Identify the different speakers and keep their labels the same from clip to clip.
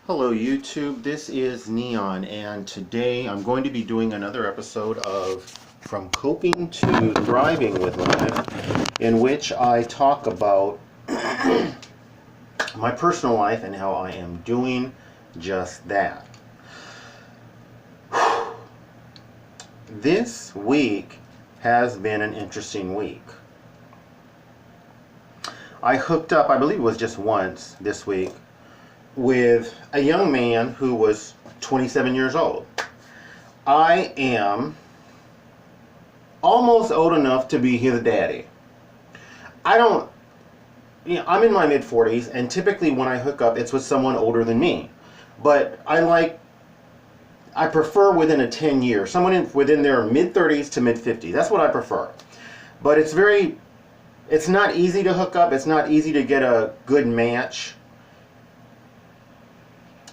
Speaker 1: Hello YouTube, this is Neon, and today I'm going to be doing another episode of From Coping to Thriving with Life, in which I talk about my personal life and how I am doing just that. This week has been an interesting week. I hooked up, I believe it was just once this week, with a young man who was 27 years old. I am almost old enough to be his daddy. I'm in my mid-40s, and typically when I hook up, it's with someone older than me. But I prefer within a 10 year, someone within their mid-30s to mid-50s. That's what I prefer. But it's not easy to hook up. It's not easy to get a good match.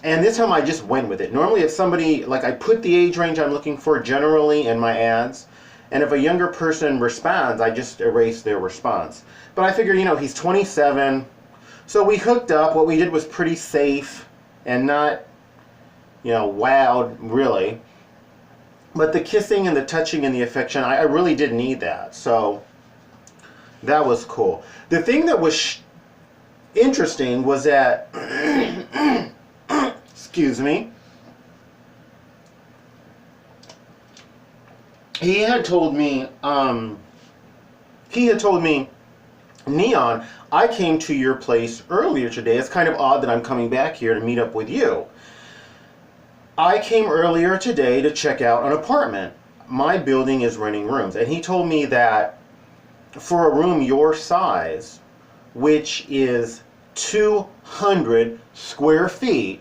Speaker 1: And this time I just went with it. Normally if somebody, I put the age range I'm looking for generally in my ads, and if a younger person responds, I just erase their response. But I figure, he's 27, so we hooked up. What we did was pretty safe and not, wowed, really. But the kissing and the touching and the affection, I really did need that. So that was cool. The thing that was interesting was that excuse me, he had told me, Neon, I came to your place earlier today. It's kind of odd that I'm coming back here to meet up with you. I came earlier today to check out an apartment. My building is renting rooms. And he told me that for a room your size, which is 200 square feet,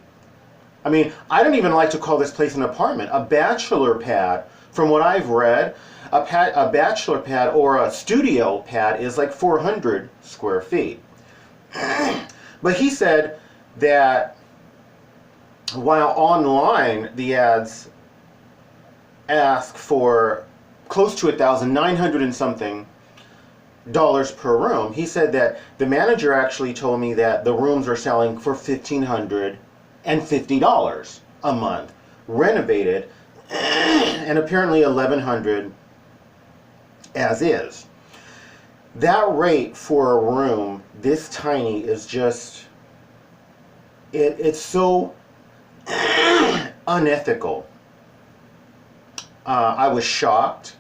Speaker 1: I don't even like to call this place an apartment. A bachelor pad, from what I've read, a bachelor pad or a studio pad is like 400 square feet. But he said that while online the ads ask for close to $1,900 and something per room, he said that the manager actually told me that the rooms are selling for $1,550 a month, renovated, and apparently $1,100 as is. That rate for a room this tiny is just, it's so unethical. I was shocked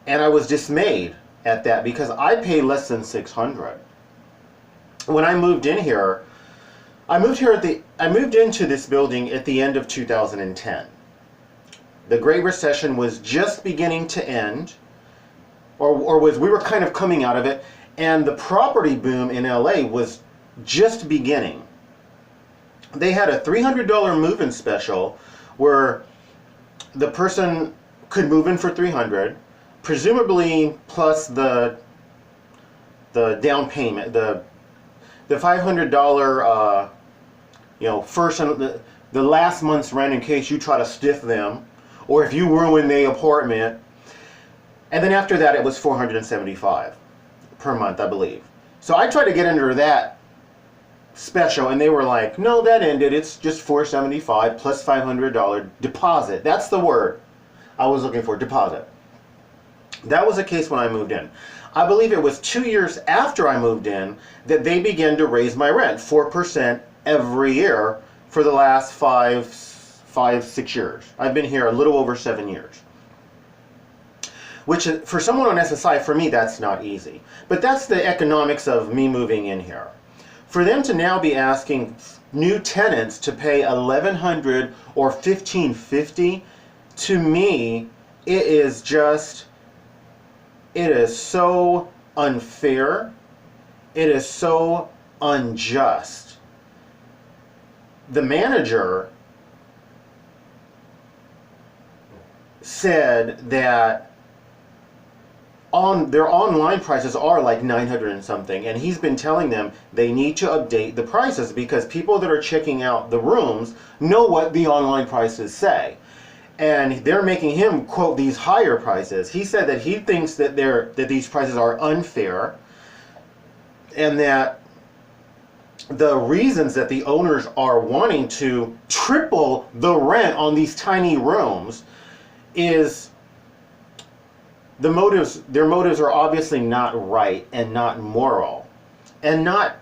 Speaker 1: and I was dismayed at that because I pay less than $600. When I moved in here, I moved into this building at the end of 2010. The Great Recession was just beginning to end, we were kind of coming out of it, and the property boom in LA was just beginning. They had a $300 move-in special where the person could move in for $300, presumably plus the down payment, the $500 first and the last month's rent in case you try to stiff them or if you ruin the apartment. And then after that it was $475 per month, I believe. So I tried to get under that special and they were like, no, that ended. It's just $475 plus $500 deposit. That's the word I was looking for, deposit. That was the case when I moved in. I believe it was 2 years after I moved in that they began to raise my rent 4% every year for the last 6 years. I've been here a little over 7 years. Which for someone on SSI, for me, that's not easy. But that's the economics of me moving in here. For them to now be asking new tenants to pay $1,100 or $1,550, to me, it is so unfair. It is so unjust. The manager said that their online prices are like $900 and something, and he's been telling them they need to update the prices because people that are checking out the rooms know what the online prices say. And they're making him quote these higher prices. He said that he thinks that these prices are unfair and that the reasons that the owners are wanting to triple the rent on these tiny rooms is their motives are obviously not right and not moral. And not,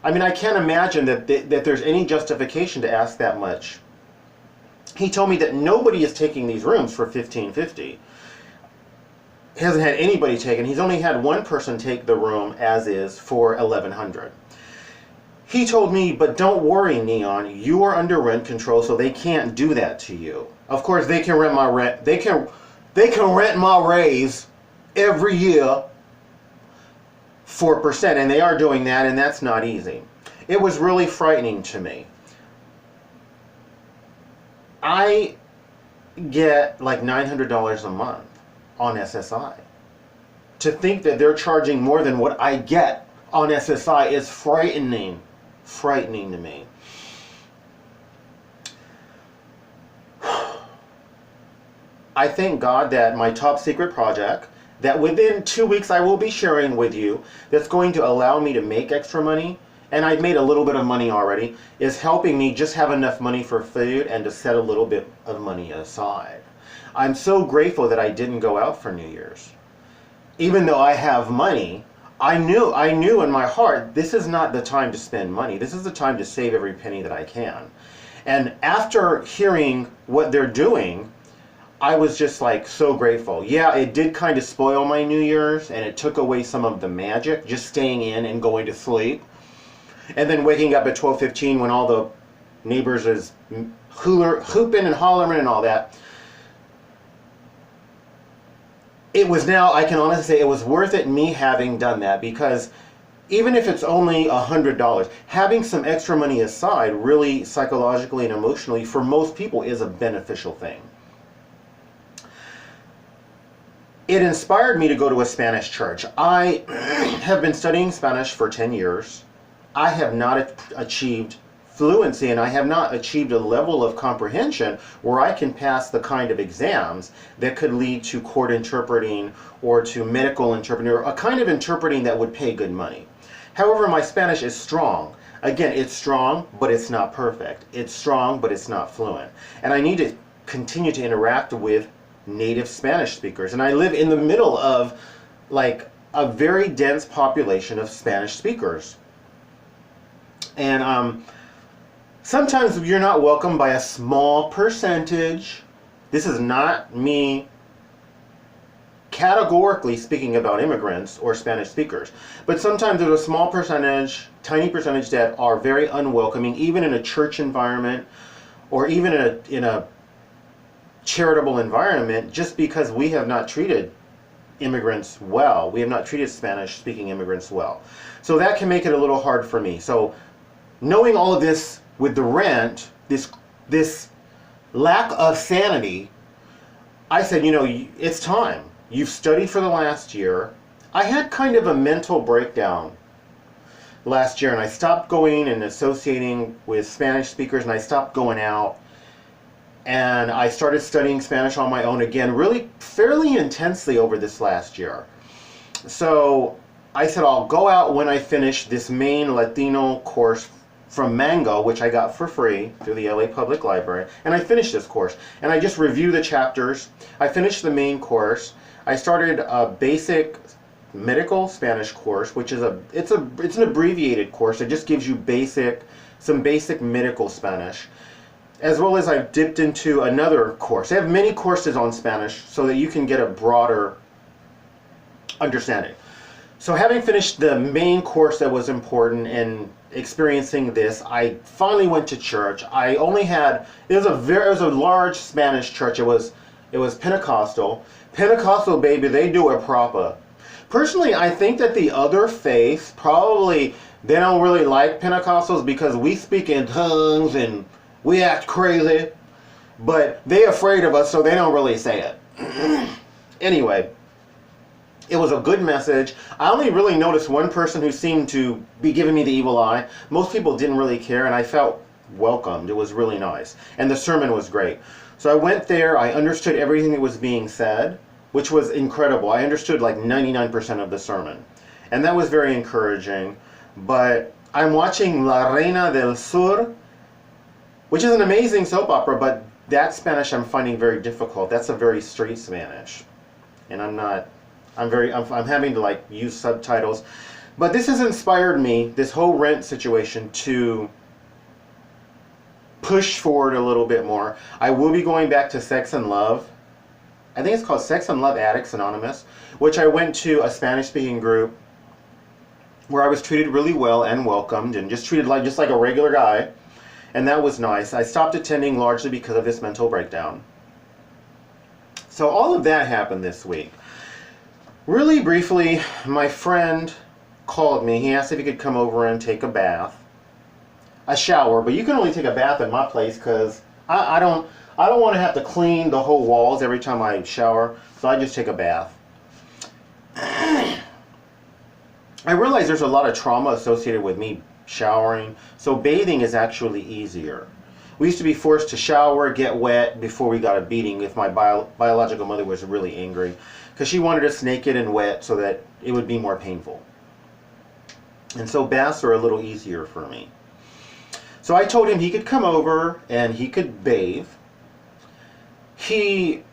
Speaker 1: I mean, I can't imagine that there's any justification to ask that much. He told me that nobody is taking these rooms for $1,550. He hasn't had anybody taken. He's only had one person take the room as is for $1,100. He told me, but don't worry, Neon, you are under rent control, so they can't do that to you. Of course, they can rent my rent. They can rent my raise every year 4%, and they are doing that, and that's not easy. It was really frightening to me. I get like $900 a month on SSI. To think that they're charging more than what I get on SSI is frightening to me. I thank God that my top secret project, that within 2 weeks I will be sharing with you, that's going to allow me to make extra money, and I've made a little bit of money already, is helping me just have enough money for food and to set a little bit of money aside. I'm so grateful that I didn't go out for New Year's. Even though I have money, I knew in my heart, this is not the time to spend money. This is the time to save every penny that I can. And after hearing what they're doing, I was just like so grateful. Yeah, it did kind of spoil my New Year's, and it took away some of the magic, just staying in and going to sleep. And then waking up at 12:15 when all the neighbors is hooping and hollering and all that. It was now, I can honestly say, it was worth it me having done that, because even if it's only $100, having some extra money aside really psychologically and emotionally for most people is a beneficial thing. It inspired me to go to a Spanish church. I have been studying Spanish for 10 years. I have not achieved fluency, and I have not achieved a level of comprehension where I can pass the kind of exams that could lead to court interpreting or to medical interpreting, or a kind of interpreting that would pay good money. However, my Spanish is strong. Again, it's strong, but it's not perfect. It's strong, but it's not fluent. And I need to continue to interact with native Spanish speakers. And I live in the middle of like a very dense population of Spanish speakers. And sometimes you're not welcomed by a small percentage. This is not me categorically speaking about immigrants or Spanish speakers, but sometimes there's a small percentage, tiny percentage, that are very unwelcoming, even in a church environment or even in a charitable environment, just because we have not treated immigrants well. We have not treated Spanish speaking immigrants well. So that can make it a little hard for me. So knowing all of this with the rent, this lack of sanity, I said, you know, it's time. You've studied for the last year. I had kind of a mental breakdown last year, and I stopped going and associating with Spanish speakers, and I stopped going out, and I started studying Spanish on my own again, really fairly intensely over this last year. So I said, I'll go out when I finish this main Latino course from Mango, which I got for free through the LA Public Library. And I finished this course, and I just review the chapters. I finished the main course. I started a basic medical Spanish course, which is it's an abbreviated course. It just gives you some basic medical Spanish, as well as I've dipped into another course. They have many courses on Spanish so that you can get a broader understanding. So having finished the main course that was important and experiencing this, I finally went to church. I only had, it was a large Spanish church. It was Pentecostal. Pentecostal, baby, they do it proper. Personally, I think that the other faiths probably, they don't really like Pentecostals because we speak in tongues and we act crazy, but they're afraid of us, so they don't really say it. Anyway, it was a good message. I only really noticed one person who seemed to be giving me the evil eye. Most people didn't really care, and I felt welcomed. It was really nice. And the sermon was great. So I went there. I understood everything that was being said, which was incredible. I understood like 99% of the sermon. And that was very encouraging. But I'm watching La Reina del Sur, which is an amazing soap opera, but that Spanish I'm finding very difficult. That's a very straight Spanish. And I'm having to like use subtitles. But this has inspired me, this whole rent situation, to push forward a little bit more. I will be going back to Sex and Love. I think it's called Sex and Love Addicts Anonymous, which I went to a Spanish-speaking group where I was treated really well and welcomed and just treated like a regular guy. And that was nice. I stopped attending largely because of this mental breakdown. So all of that happened this week. Really briefly, my friend called me. He asked if he could come over and take a bath. A shower, but you can only take a bath in my place because I don't want to have to clean the whole walls every time I shower, so I just take a bath. I realize there's a lot of trauma associated with me showering, so bathing is actually easier. We used to be forced to shower, get wet before we got a beating if my biological mother was really angry, because she wanted us naked and wet so that it would be more painful. And so baths are a little easier for me. So I told him he could come over and he could bathe. He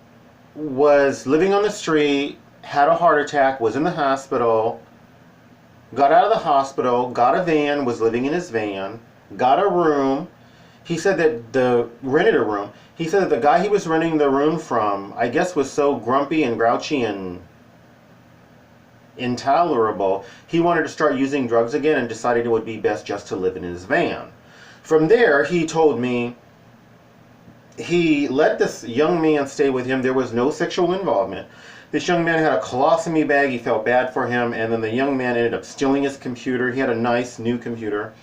Speaker 1: was living on the street, had a heart attack, was in the hospital, got out of the hospital, got a van, was living in his van, got a room. He said that rented a room. He said that the guy he was renting the room from, I guess, was so grumpy and grouchy and intolerable, he wanted to start using drugs again and decided it would be best just to live in his van. From there, he told me he let this young man stay with him. There was no sexual involvement. This young man had a colostomy bag. He felt bad for him, and then the young man ended up stealing his computer. He had a nice new computer.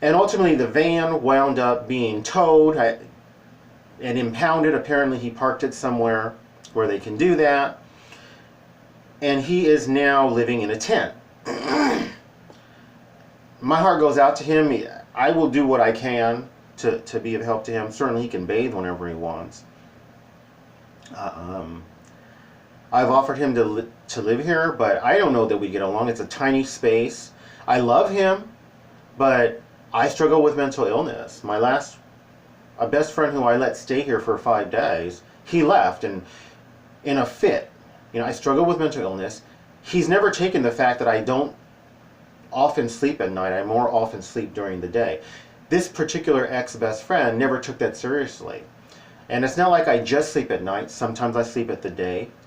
Speaker 1: And ultimately, the van wound up being towed and impounded. Apparently, he parked it somewhere where they can do that. And he is now living in a tent. My heart goes out to him. I will do what I can to be of help to him. Certainly he can bathe whenever he wants. I've offered him to live here, but I don't know that we get along. It's a tiny space. I love him, but I struggle with mental illness. A best friend who I let stay here for 5 days, he left and in a fit. You know, I struggle with mental illness. He's never taken the fact that I don't often sleep at night. I more often sleep during the day. This particular ex-best friend never took that seriously. And it's not like I just sleep at night. Sometimes I sleep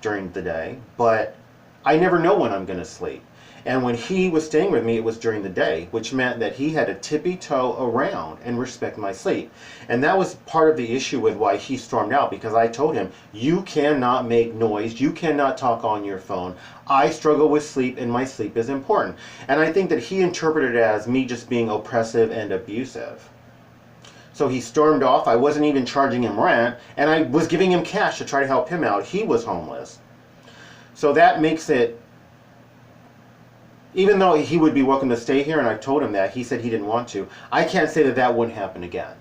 Speaker 1: during the day, but I never know when I'm going to sleep. And when he was staying with me, it was during the day, which meant that he had to tippy-toe around and respect my sleep. And that was part of the issue with why he stormed out, because I told him, you cannot make noise, you cannot talk on your phone. I struggle with sleep, and my sleep is important. And I think that he interpreted it as me just being oppressive and abusive. So he stormed off. I wasn't even charging him rent, and I was giving him cash to try to help him out. He was homeless. So that makes it, even though he would be welcome to stay here, and I told him that, he said he didn't want to. I can't say that that wouldn't happen again.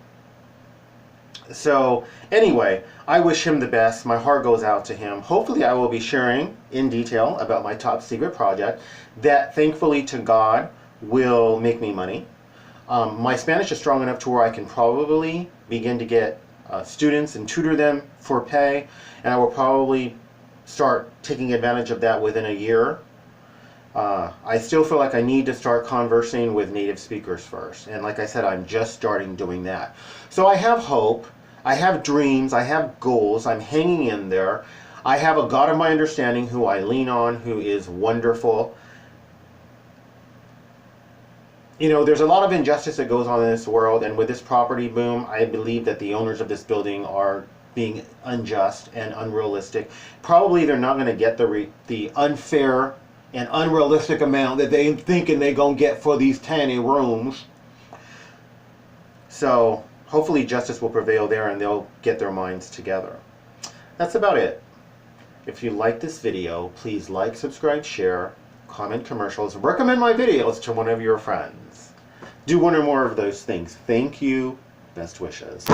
Speaker 1: So anyway, I wish him the best. My heart goes out to him. Hopefully I will be sharing in detail about my top secret project that, thankfully to God, will make me money. My Spanish is strong enough to where I can probably begin to get students and tutor them for pay, and I will probably start taking advantage of that within a year. I still feel like I need to start conversing with native speakers first, and like I said, I'm just starting doing that. So I have hope, I have dreams, I have goals, I'm hanging in there. I have a God of my understanding who I lean on, who is wonderful. You know, there's a lot of injustice that goes on in this world, and with this property boom, I believe that the owners of this building are being unjust and unrealistic. Probably they're not going to get the unfair and unrealistic amount that they thinking they're going to get for these tiny rooms. So hopefully justice will prevail there and they'll get their minds together. That's about it. If you like this video, please like, subscribe, share, comment commercials, recommend my videos to one of your friends. Do one or more of those things. Thank you. Best wishes.